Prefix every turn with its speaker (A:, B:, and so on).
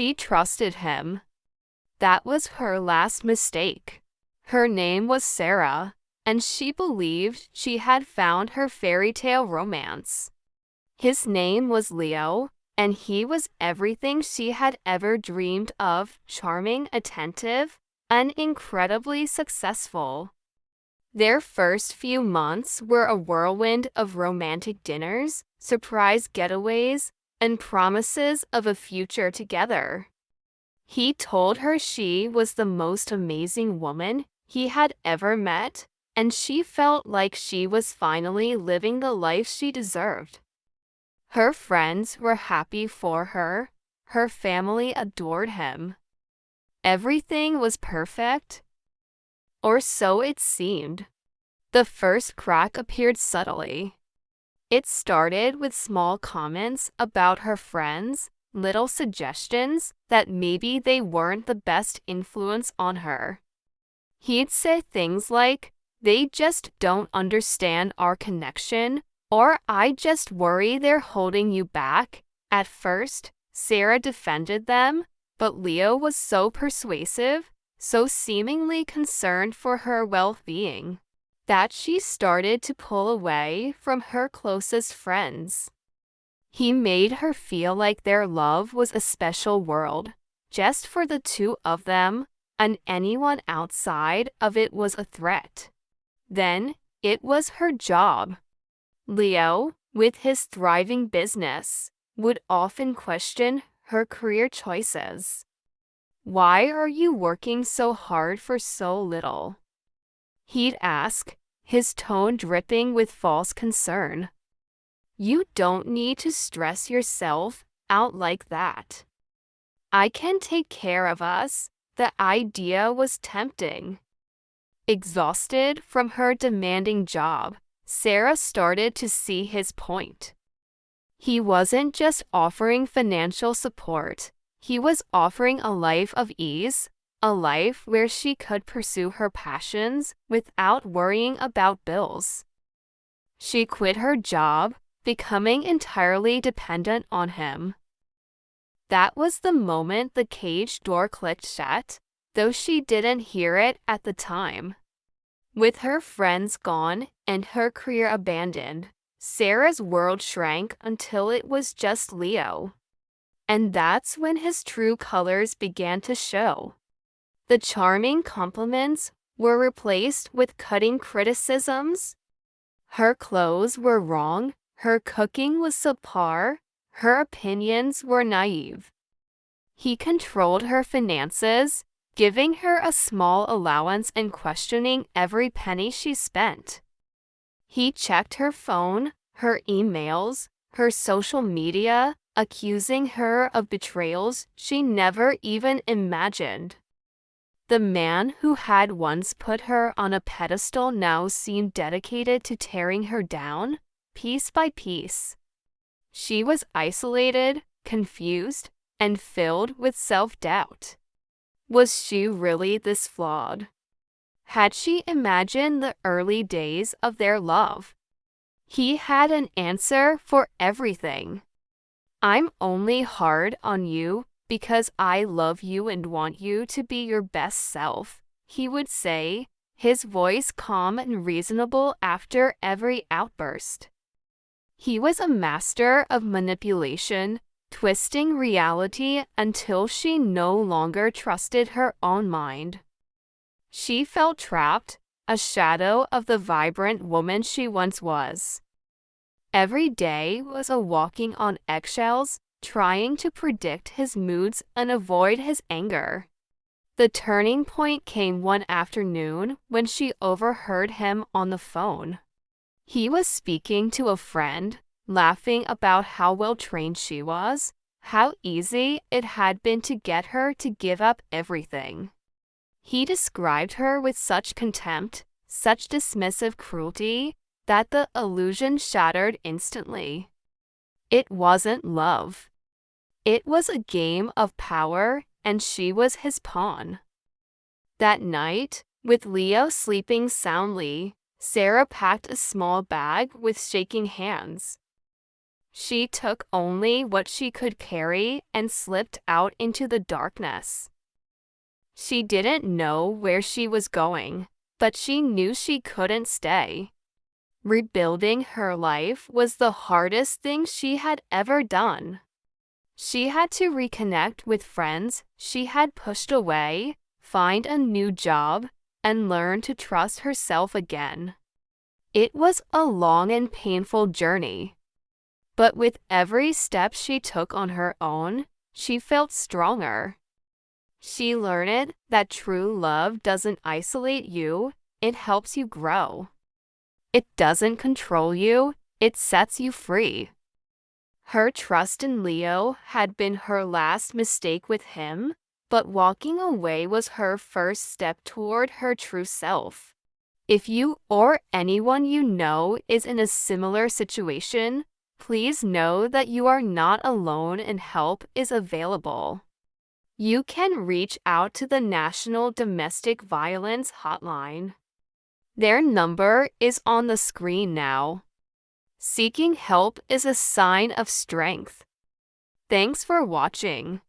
A: She trusted him. That was her last mistake. Her name was Sarah, and she believed she had found her fairy tale romance. His name was Leo, and he was everything she had ever dreamed of: charming, attentive, and incredibly successful. Their first few months were a whirlwind of romantic dinners, surprise getaways, and promises of a future together. He told her she was the most amazing woman he had ever met, and she felt like she was finally living the life she deserved. Her friends were happy for her. Her family adored him. Everything was perfect, or so it seemed. The first crack appeared subtly. It started with small comments about her friends, little suggestions that maybe they weren't the best influence on her. He'd say things like, "They just don't understand our connection," or "I just worry they're holding you back." At first, Sarah defended them, but Leo was so persuasive, so seemingly concerned for her well-being, that she started to pull away from her closest friends. He made her feel like their love was a special world, just for the two of them, and anyone outside of it was a threat. Then, it was her job. Leo, with his thriving business, would often question her career choices. "Why are you working so hard for so little?" He'd ask, his tone dripping with false concern. "You don't need to stress yourself out like that. I can take care of us." The idea was tempting. Exhausted from her demanding job, Sarah started to see his point. He wasn't just offering financial support. He was offering a life of ease, a life where she could pursue her passions without worrying about bills. She quit her job, becoming entirely dependent on him. That was the moment the cage door clicked shut, though she didn't hear it at the time. With her friends gone and her career abandoned, Sarah's world shrank until it was just Leo. And that's when his true colors began to show. The charming compliments were replaced with cutting criticisms. Her clothes were wrong, her cooking was subpar, her opinions were naive. He controlled her finances, giving her a small allowance and questioning every penny she spent. He checked her phone, her emails, her social media, accusing her of betrayals she never even imagined. The man who had once put her on a pedestal now seemed dedicated to tearing her down, piece by piece. She was isolated, confused, and filled with self-doubt. Was she really this flawed? Had she imagined the early days of their love? He had an answer for everything. "I'm only hard on you because I love you and want you to be your best self," he would say, his voice calm and reasonable after every outburst. He was a master of manipulation, twisting reality until she no longer trusted her own mind. She felt trapped, a shadow of the vibrant woman she once was. Every day was a walking on eggshells, trying to predict his moods and avoid his anger. The turning point came one afternoon when she overheard him on the phone. He was speaking to a friend, laughing about how well-trained she was, how easy it had been to get her to give up everything. He described her with such contempt, such dismissive cruelty, that the illusion shattered instantly. It wasn't love. It was a game of power, and she was his pawn. That night, with Leo sleeping soundly, Sarah packed a small bag with shaking hands. She took only what she could carry and slipped out into the darkness. She didn't know where she was going, but she knew she couldn't stay. Rebuilding her life was the hardest thing she had ever done. She had to reconnect with friends she had pushed away, find a new job, and learn to trust herself again. It was a long and painful journey. But with every step she took on her own, she felt stronger. She learned that true love doesn't isolate you, it helps you grow. It doesn't control you, it sets you free. Her trust in Leo had been her last mistake with him, but walking away was her first step toward her true self. If you or anyone you know is in a similar situation, please know that you are not alone and help is available. You can reach out to the National Domestic Violence Hotline. Their number is on the screen now. Seeking help is a sign of strength. Thanks for watching.